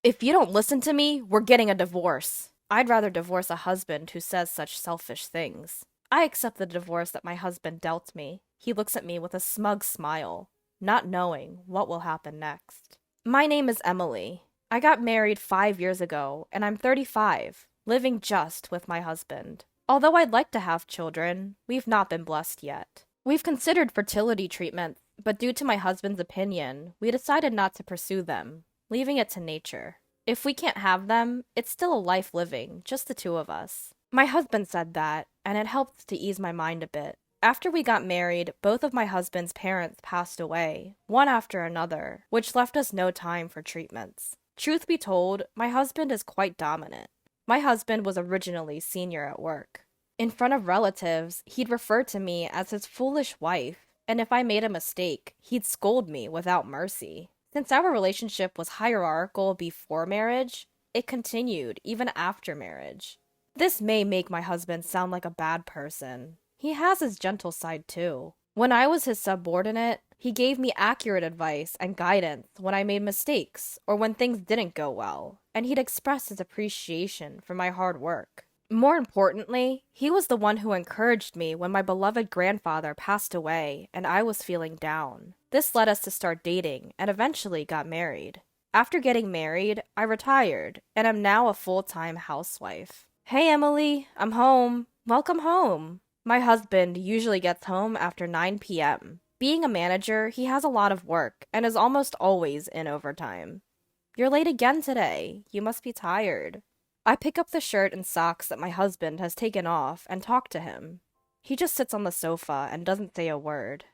If you don't listen to me, we're getting a divorce. I'd rather divorce a husband who says such selfish things. I accept the divorce that my husband dealt me. He looks at me with a smug smile, not knowing what will happen next. My name is Emily. I got married 5 years ago, and I'm 35, living just with my husband. Although I'd like to have children, we've not been blessed yet. We've considered fertility treatments, but due to my husband's opinion, we decided not to pursue them, leaving it to nature. If we can't have them, it's still a life living, just the two of us. My husband said that, and it helped to ease my mind a bit. After we got married, both of my husband's parents passed away, one after another, which left us no time for treatments. Truth be told, my husband is quite dominant. My husband was originally senior at work. In front of relatives, he'd refer to me as his foolish wife, and if I made a mistake, he'd scold me without mercy. Since our relationship was hierarchical before marriage, it continued even after marriage. This may make my husband sound like a bad person. He has his gentle side too. When I was his subordinate, he gave me accurate advice and guidance when I made mistakes or when things didn't go well, and he'd express his appreciation for my hard work. More importantly, he was the one who encouraged me when my beloved grandfather passed away and I was feeling down. This led us to start dating and eventually got married. After getting married, I retired and am now a full-time housewife. Hey Emily, I'm home. Welcome home. My husband usually gets home after 9 p.m. Being a manager, he has a lot of work and is almost always in overtime. You're late again today. You must be tired. I pick up the shirt and socks that my husband has taken off and talk to him. He just sits on the sofa and doesn't say a word.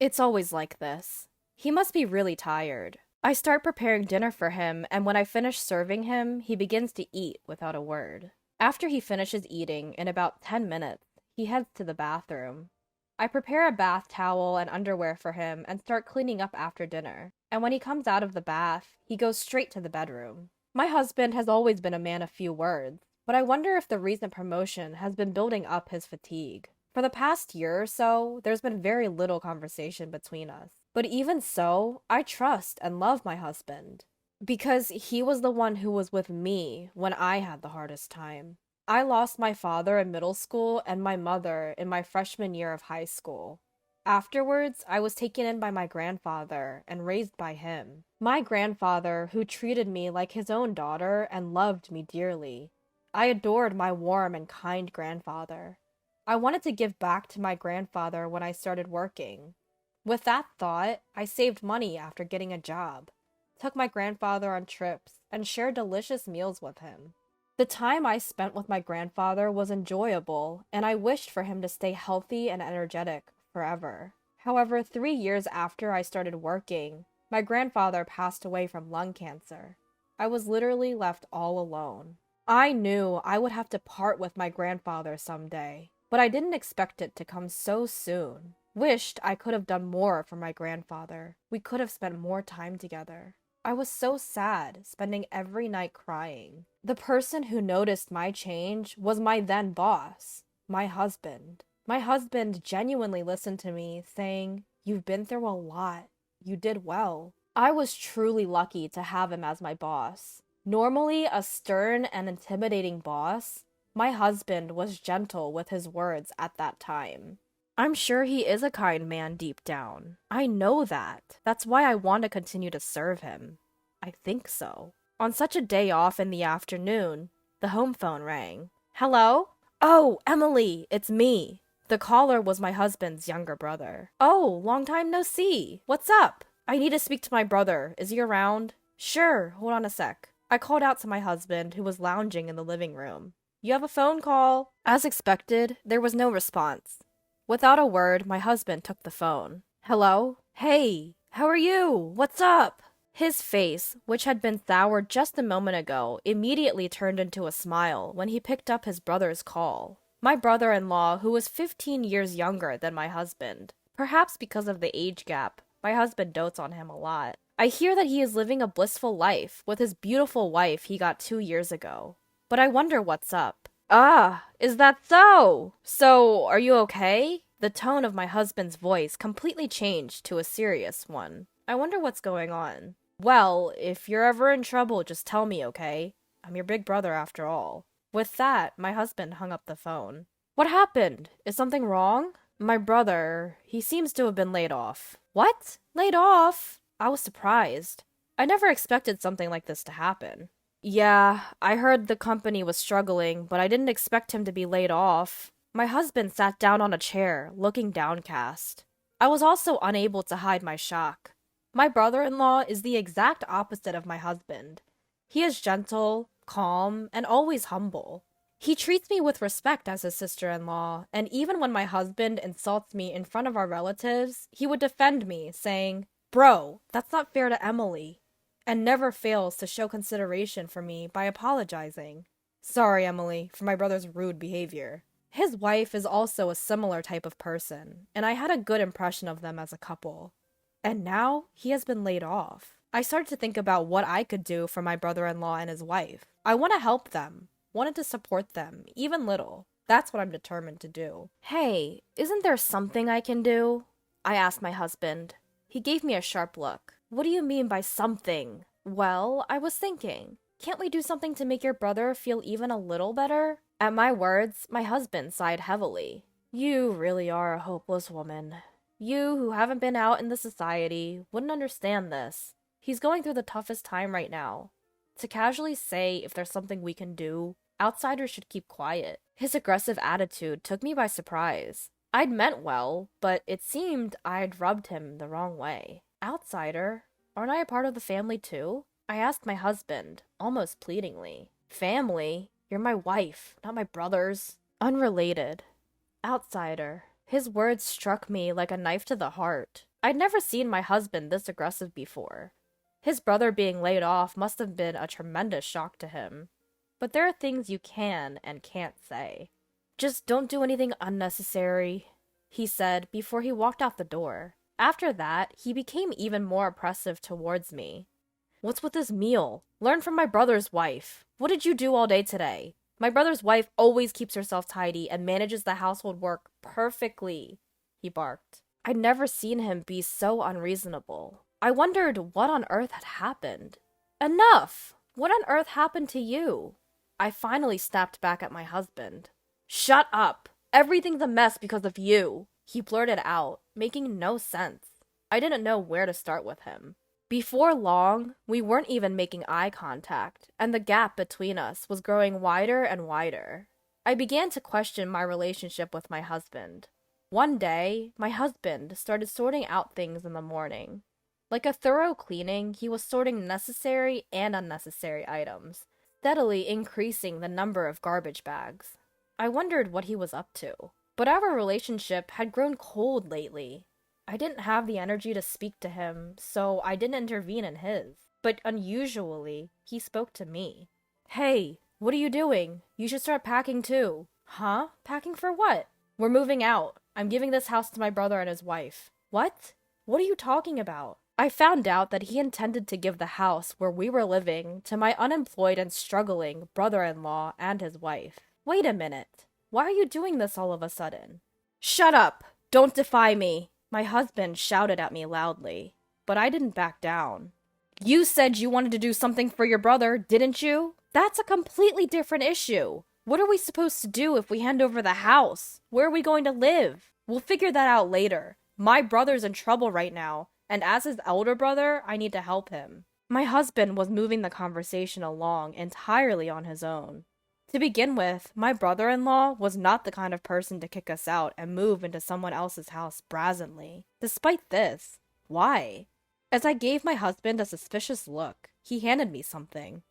It's always like this. He must be really tired. I start preparing dinner for him, and when I finish serving him, he begins to eat without a word. After he finishes eating, in about 10 minutes, he heads to the bathroom. I prepare a bath towel and underwear for him and start cleaning up after dinner. And when he comes out of the bath, he goes straight to the bedroom. My husband has always been a man of few words, but I wonder if the recent promotion has been building up his fatigue. For the past year or so, there's been very little conversation between us. But even so, I trust and love my husband. Because he was the one who was with me when I had the hardest time. I lost my father in middle school and my mother in my freshman year of high school. Afterwards, I was taken in by my grandfather and raised by him. My grandfather, who treated me like his own daughter and loved me dearly. I adored my warm and kind grandfather. I wanted to give back to my grandfather when I started working. With that thought, I saved money after getting a job, took my grandfather on trips, and shared delicious meals with him. The time I spent with my grandfather was enjoyable, and I wished for him to stay healthy and energetic forever. However, 3 years after I started working, my grandfather passed away from lung cancer. I was literally left all alone. I knew I would have to part with my grandfather someday, but I didn't expect it to come so soon. Wished I could have done more for my grandfather. We could have spent more time together. I was so sad, spending every night crying. The person who noticed my change was my then boss, my husband. My husband genuinely listened to me, saying, "You've been through a lot. You did well." I was truly lucky to have him as my boss. Normally a stern and intimidating boss, my husband was gentle with his words at that time. I'm sure he is a kind man deep down. I know that. That's why I want to continue to serve him. I think so. On such a day off in the afternoon, the home phone rang. Hello? Oh, Emily, it's me. The caller was my husband's younger brother. Oh, long time no see. What's up? I need to speak to my brother. Is he around? Sure, hold on a sec. I called out to my husband, who was lounging in the living room. You have a phone call. As expected, there was no response. Without a word, my husband took the phone. Hello? Hey, how are you? What's up? His face, which had been soured just a moment ago, immediately turned into a smile when he picked up his brother's call. My brother-in-law, who was 15 years younger than my husband. Perhaps because of the age gap, my husband dotes on him a lot. I hear that he is living a blissful life with his beautiful wife he got 2 years ago. But I wonder what's up. Ah, is that so? So, are you okay? The tone of my husband's voice completely changed to a serious one. I wonder what's going on. Well, if you're ever in trouble, just tell me, okay? I'm your big brother after all. With that, my husband hung up the phone. What happened? Is something wrong? My brother, he seems to have been laid off. What? Laid off? I was surprised. I never expected something like this to happen. Yeah, I heard the company was struggling, but I didn't expect him to be laid off. My husband sat down on a chair, looking downcast. I was also unable to hide my shock. My brother-in-law is the exact opposite of my husband. He is gentle, calm, and always humble. He treats me with respect as his sister-in-law, and even when my husband insults me in front of our relatives, he would defend me, saying, "Bro, that's not fair to Emily," and never fails to show consideration for me by apologizing. Sorry, Emily, for my brother's rude behavior. His wife is also a similar type of person, and I had a good impression of them as a couple. And now he has been laid off. I started to think about what I could do for my brother-in-law and his wife. I want to help them, wanted to support them, even little. That's what I'm determined to do. Hey, isn't there something I can do? I asked my husband. He gave me a sharp look. What do you mean by something? Well, I was thinking, can't we do something to make your brother feel even a little better? At my words, my husband sighed heavily. You really are a hopeless woman. You, who haven't been out in the society, wouldn't understand this. He's going through the toughest time right now. To casually say if there's something we can do, outsiders should keep quiet. His aggressive attitude took me by surprise. I'd meant well, but it seemed I'd rubbed him the wrong way. Outsider? Aren't I a part of the family too? I asked my husband, almost pleadingly. Family? You're my wife, not my brother's. Unrelated. Outsider. His words struck me like a knife to the heart. I'd never seen my husband this aggressive before. His brother being laid off must have been a tremendous shock to him. But there are things you can and can't say. Just don't do anything unnecessary, he said before he walked out the door. After that, he became even more oppressive towards me. What's with this meal? Learn from my brother's wife. What did you do all day today? My brother's wife always keeps herself tidy and manages the household work perfectly, he barked. I'd never seen him be so unreasonable. I wondered what on earth had happened. Enough! What on earth happened to you? I finally snapped back at my husband. Shut up! Everything's a mess because of you, he blurted out, making no sense. I didn't know where to start with him. Before long, we weren't even making eye contact, and the gap between us was growing wider and wider. I began to question my relationship with my husband. One day, my husband started sorting out things in the morning. Like a thorough cleaning, he was sorting necessary and unnecessary items, steadily increasing the number of garbage bags. I wondered what he was up to. But our relationship had grown cold lately. I didn't have the energy to speak to him, so I didn't intervene in his. But unusually, he spoke to me. Hey, what are you doing? You should start packing too. Huh? Packing for what? We're moving out. I'm giving this house to my brother and his wife. What? What are you talking about? I found out that he intended to give the house where we were living to my unemployed and struggling brother-in-law and his wife. Wait a minute. Why are you doing this all of a sudden? Shut up! Don't defy me! My husband shouted at me loudly, but I didn't back down. You said you wanted to do something for your brother, didn't you? That's a completely different issue. What are we supposed to do if we hand over the house? Where are we going to live? We'll figure that out later. My brother's in trouble right now, and as his elder brother, I need to help him. My husband was moving the conversation along entirely on his own. To begin with, my brother-in-law was not the kind of person to kick us out and move into someone else's house brazenly. Despite this, why? As I gave my husband a suspicious look, he handed me something.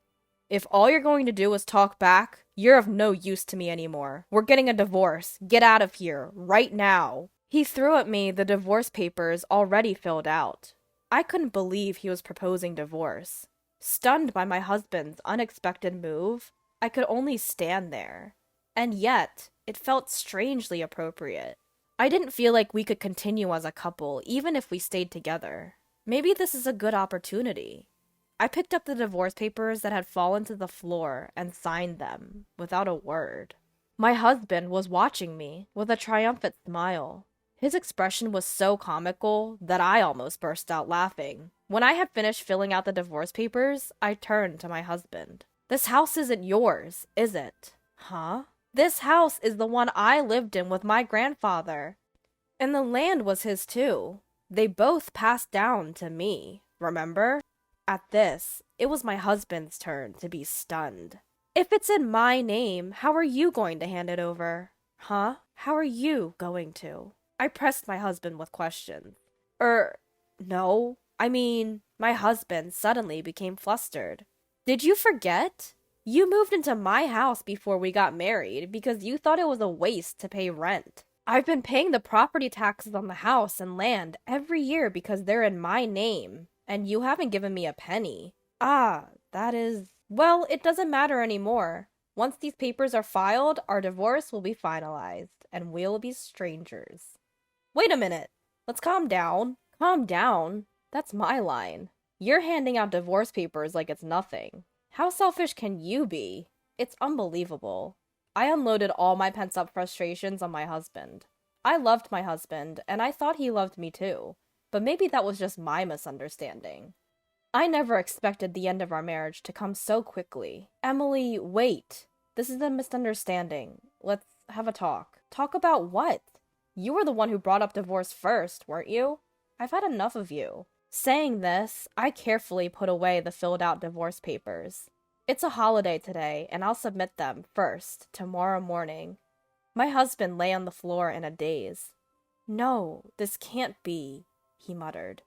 If all you're going to do is talk back, you're of no use to me anymore. We're getting a divorce. Get out of here, right now. He threw at me the divorce papers already filled out. I couldn't believe he was proposing divorce. Stunned by my husband's unexpected move, I could only stand there. And yet, it felt strangely appropriate. I didn't feel like we could continue as a couple, even if we stayed together. Maybe this is a good opportunity. I picked up the divorce papers that had fallen to the floor and signed them, without a word. My husband was watching me with a triumphant smile. His expression was so comical that I almost burst out laughing. When I had finished filling out the divorce papers, I turned to my husband. This house isn't yours, is it? Huh? This house is the one I lived in with my grandfather. And the land was his too. They both passed down to me, remember? At this, it was my husband's turn to be stunned. If it's in my name, how are you going to hand it over? Huh? How are you going to? I pressed my husband with questions. No. I mean, my husband suddenly became flustered. Did you forget? You moved into my house before we got married because you thought it was a waste to pay rent. I've been paying the property taxes on the house and land every year because they're in my name, and you haven't given me a penny. Ah, that is... Well, it doesn't matter anymore. Once these papers are filed, our divorce will be finalized, and we'll be strangers. Wait a minute. Let's calm down. Calm down? That's my line. You're handing out divorce papers like it's nothing. How selfish can you be? It's unbelievable. I unloaded all my pent-up frustrations on my husband. I loved my husband, and I thought he loved me too, but maybe that was just my misunderstanding. I never expected the end of our marriage to come so quickly. Emily, wait. This is a misunderstanding. Let's have a talk. Talk about what? You were the one who brought up divorce first, weren't you? I've had enough of you. Saying this, I carefully put away the filled-out divorce papers. It's a holiday today, and I'll submit them first, tomorrow morning. My husband lay on the floor in a daze. No, this can't be, he muttered.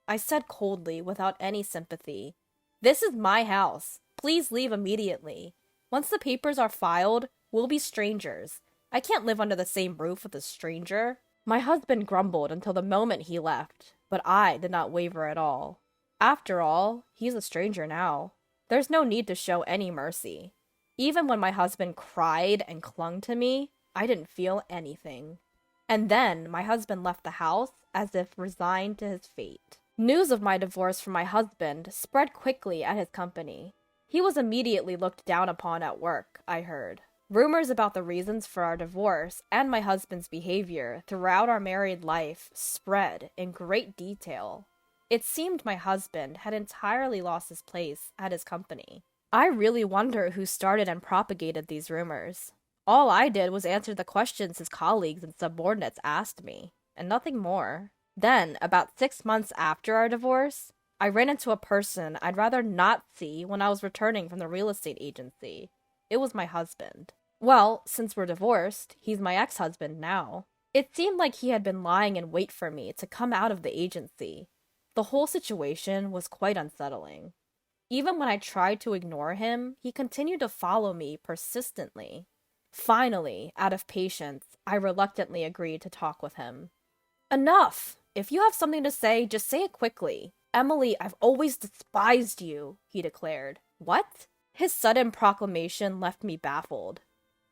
I said coldly, without any sympathy, This is my house. Please leave immediately. Once the papers are filed, we'll be strangers. I can't live under the same roof with a stranger. My husband grumbled until the moment he left, but I did not waver at all. After all, he's a stranger now. There's no need to show any mercy. Even when my husband cried and clung to me, I didn't feel anything. And then my husband left the house as if resigned to his fate. News of my divorce from my husband spread quickly at his company. He was immediately looked down upon at work, I heard. Rumors about the reasons for our divorce and my husband's behavior throughout our married life spread in great detail. It seemed my husband had entirely lost his place at his company. I really wonder who started and propagated these rumors. All I did was answer the questions his colleagues and subordinates asked me, and nothing more. Then, about 6 months after our divorce, I ran into a person I'd rather not see when I was returning from the real estate agency. It was my husband. Well, since we're divorced, he's my ex-husband now. It seemed like he had been lying in wait for me to come out of the agency. The whole situation was quite unsettling. Even when I tried to ignore him, he continued to follow me persistently. Finally, out of patience, I reluctantly agreed to talk with him. Enough! If you have something to say, just say it quickly. Emily, I've always despised you, he declared. What? His sudden proclamation left me baffled.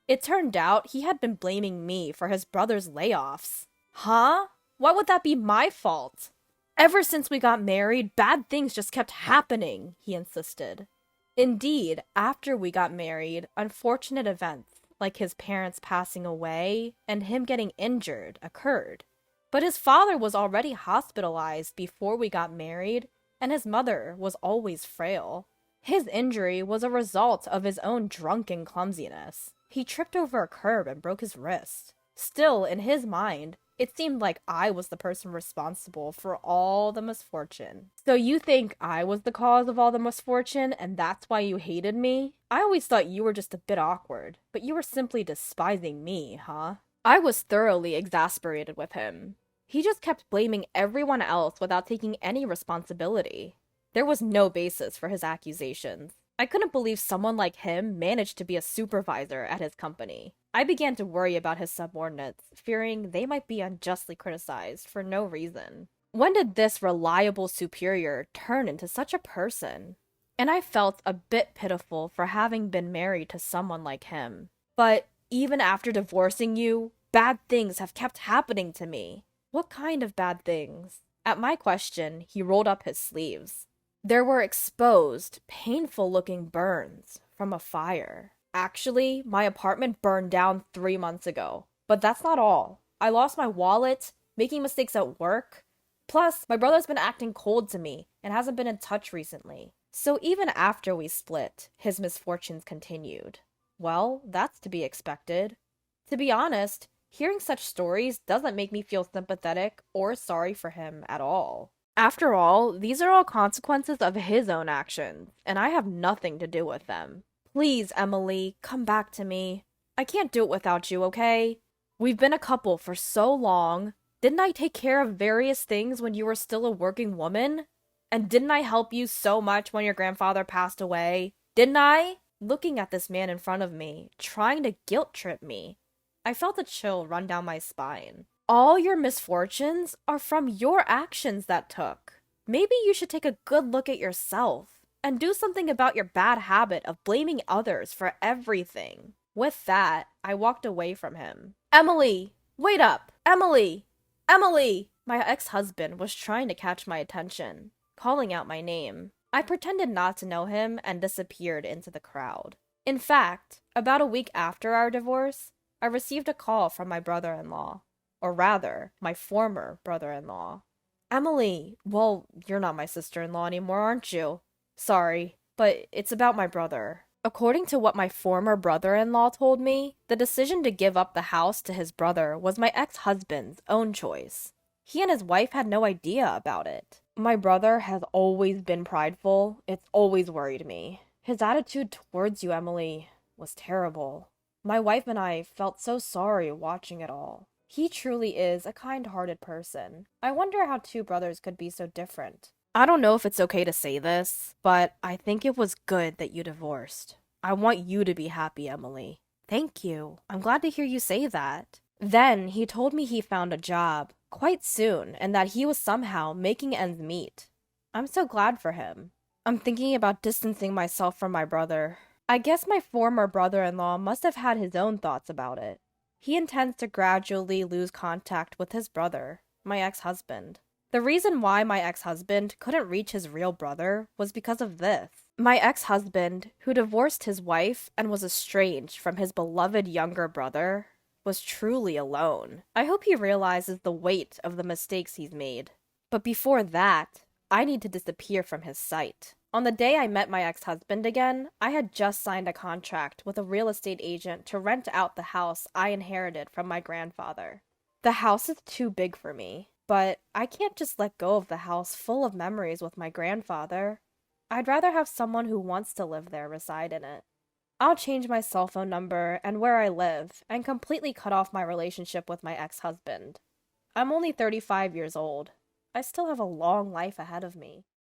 It turned out he had been blaming me for his brother's layoffs. Huh? Why would that be my fault? Ever since we got married, bad things just kept happening, he insisted. Indeed, after we got married, unfortunate events, like his parents passing away and him getting injured, occurred. But his father was already hospitalized before we got married, and his mother was always frail. His injury was a result of his own drunken clumsiness. He tripped over a curb and broke his wrist. Still, in his mind, it seemed like I was the person responsible for all the misfortune. So you think I was the cause of all the misfortune, and that's why you hated me? I always thought you were just a bit awkward, but you were simply despising me, huh? I was thoroughly exasperated with him. He just kept blaming everyone else without taking any responsibility. There was no basis for his accusations. I couldn't believe someone like him managed to be a supervisor at his company. I began to worry about his subordinates, fearing they might be unjustly criticized for no reason. When did this reliable superior turn into such a person? And I felt a bit pitiful for having been married to someone like him. But even after divorcing you, bad things have kept happening to me. What kind of bad things? At my question, he rolled up his sleeves. There were exposed, painful-looking burns from a fire. Actually, my apartment burned down 3 months ago. But that's not all. I lost my wallet, making mistakes at work. Plus, my brother's been acting cold to me and hasn't been in touch recently. So even after we split, his misfortunes continued. Well, that's to be expected. To be honest, hearing such stories doesn't make me feel sympathetic or sorry for him at all. After all, these are all consequences of his own actions, and I have nothing to do with them. Please, Emily, come back to me. I can't do it without you, okay? We've been a couple for so long. Didn't I take care of various things when you were still a working woman? And didn't I help you so much when your grandfather passed away? Didn't I? Looking at this man in front of me, trying to guilt trip me, I felt a chill run down my spine. All your misfortunes are from your actions that took. Maybe you should take a good look at yourself and do something about your bad habit of blaming others for everything. With that, I walked away from him. Emily! Wait up! Emily! Emily! My ex-husband was trying to catch my attention, calling out my name. I pretended not to know him and disappeared into the crowd. In fact, about a week after our divorce, I received a call from my brother-in-law. Or rather, my former brother-in-law. Emily, well, you're not my sister-in-law anymore, aren't you? Sorry, but it's about my brother. According to what my former brother-in-law told me, the decision to give up the house to his brother was my ex-husband's own choice. He and his wife had no idea about it. My brother has always been prideful. It's always worried me. His attitude towards you, Emily, was terrible. My wife and I felt so sorry watching it all. He truly is a kind-hearted person. I wonder how two brothers could be so different. I don't know if it's okay to say this, but I think it was good that you divorced. I want you to be happy, Emily. Thank you. I'm glad to hear you say that. Then he told me he found a job quite soon and that he was somehow making ends meet. I'm so glad for him. I'm thinking about distancing myself from my brother. I guess my former brother-in-law must have had his own thoughts about it. He intends to gradually lose contact with his brother, my ex-husband. The reason why my ex-husband couldn't reach his real brother was because of this. My ex-husband, who divorced his wife and was estranged from his beloved younger brother, was truly alone. I hope he realizes the weight of the mistakes he's made. But before that, I need to disappear from his sight. On the day I met my ex-husband again, I had just signed a contract with a real estate agent to rent out the house I inherited from my grandfather. The house is too big for me, but I can't just let go of the house full of memories with my grandfather. I'd rather have someone who wants to live there reside in it. I'll change my cell phone number and where I live and completely cut off my relationship with my ex-husband. I'm only 35 years old. I still have a long life ahead of me.